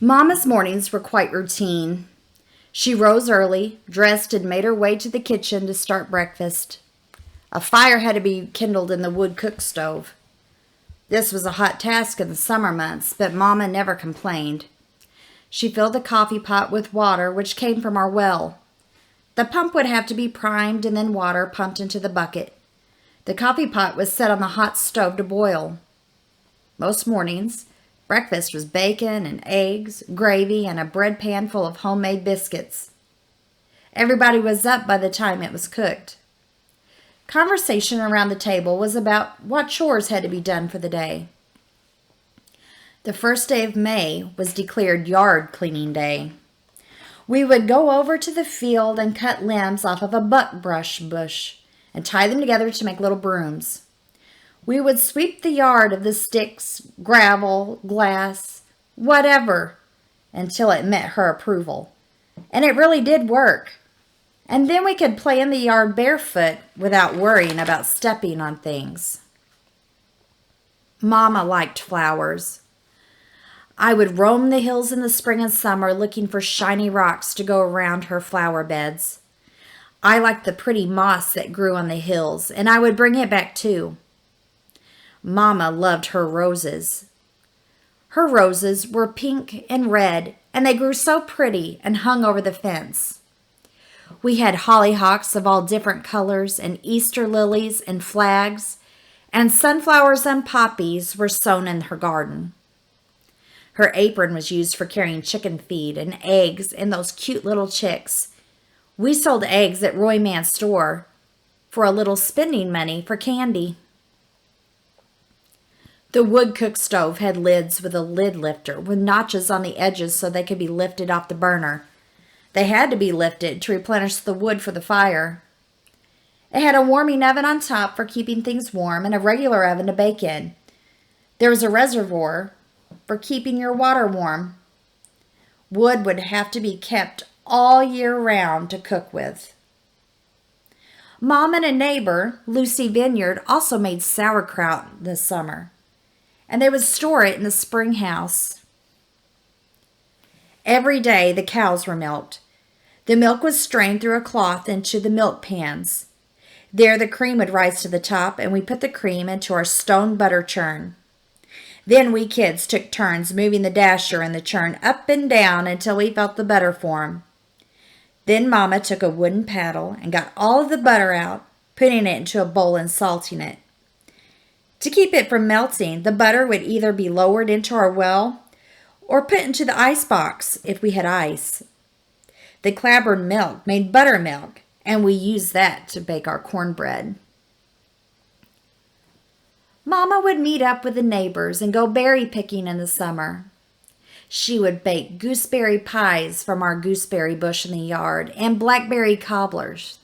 Mama's mornings were quite routine. She rose early, dressed, and made her way to the kitchen to start breakfast. A fire had to be kindled in the wood cook stove. This was a hot task in the summer months, but Mama never complained. She filled the coffee pot with water which came from our well. The pump would have to be primed and then water pumped into the bucket. The coffee pot was set on the hot stove to boil. Most mornings, breakfast was bacon and eggs, gravy, and a bread pan full of homemade biscuits. Everybody was up by the time it was cooked. Conversation around the table was about what chores had to be done for the day. The first day of May was declared yard cleaning day. We would go over to the field and cut limbs off of a buckbrush bush and tie them together to make little brooms. We would sweep the yard of the sticks, gravel, glass, whatever, until it met her approval. And it really did work. And then we could play in the yard barefoot without worrying about stepping on things. Mama liked flowers. I would roam the hills in the spring and summer looking for shiny rocks to go around her flower beds. I liked the pretty moss that grew on the hills, and I would bring it back too. Mama loved her roses. Her roses were pink and red, and they grew so pretty and hung over the fence. We had hollyhocks of all different colors and Easter lilies and flags, and sunflowers and poppies were sown in her garden. Her apron was used for carrying chicken feed and eggs and those cute little chicks. We sold eggs at Roy Mann's store for a little spending money for candy. The wood cook stove had lids with a lid lifter with notches on the edges so they could be lifted off the burner. They had to be lifted to replenish the wood for the fire. It had a warming oven on top for keeping things warm and a regular oven to bake in. There was a reservoir for keeping your water warm. Wood would have to be kept all year round to cook with. Mom and a neighbor, Lucy Vineyard, also made sauerkraut this summer, and they would store it in the spring house. Every day the cows were milked. The milk was strained through a cloth into the milk pans. There the cream would rise to the top, and we put the cream into our stone butter churn. Then we kids took turns moving the dasher and the churn up and down until we felt the butter form. Then Mama took a wooden paddle and got all of the butter out, putting it into a bowl and salting it. To keep it from melting, the butter would either be lowered into our well or put into the ice box if we had ice. The clabbered milk made buttermilk, and we used that to bake our cornbread. Mama would meet up with the neighbors and go berry picking in the summer. She would bake gooseberry pies from our gooseberry bush in the yard and blackberry cobblers.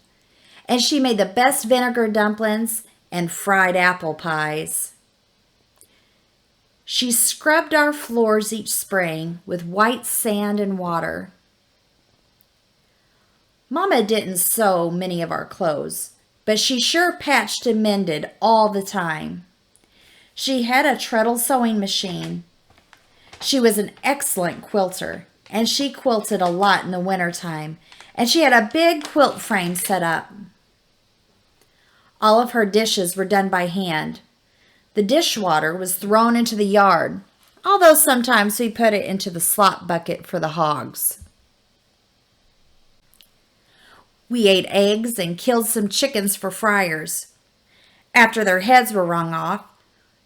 And she made the best vinegar dumplings and fried apple pies. She scrubbed our floors each spring with white sand and water. Mama didn't sew many of our clothes, but she sure patched and mended all the time. She had a treadle sewing machine. She was an excellent quilter, and she quilted a lot in the wintertime, and she had a big quilt frame set up. All of her dishes were done by hand. The dishwater was thrown into the yard, although sometimes we put it into the slop bucket for the hogs. We ate eggs and killed some chickens for fryers. After their heads were wrung off,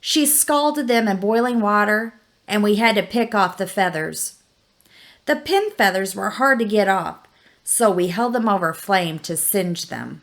she scalded them in boiling water, and we had to pick off the feathers. The pin feathers were hard to get off, so we held them over a flame to singe them.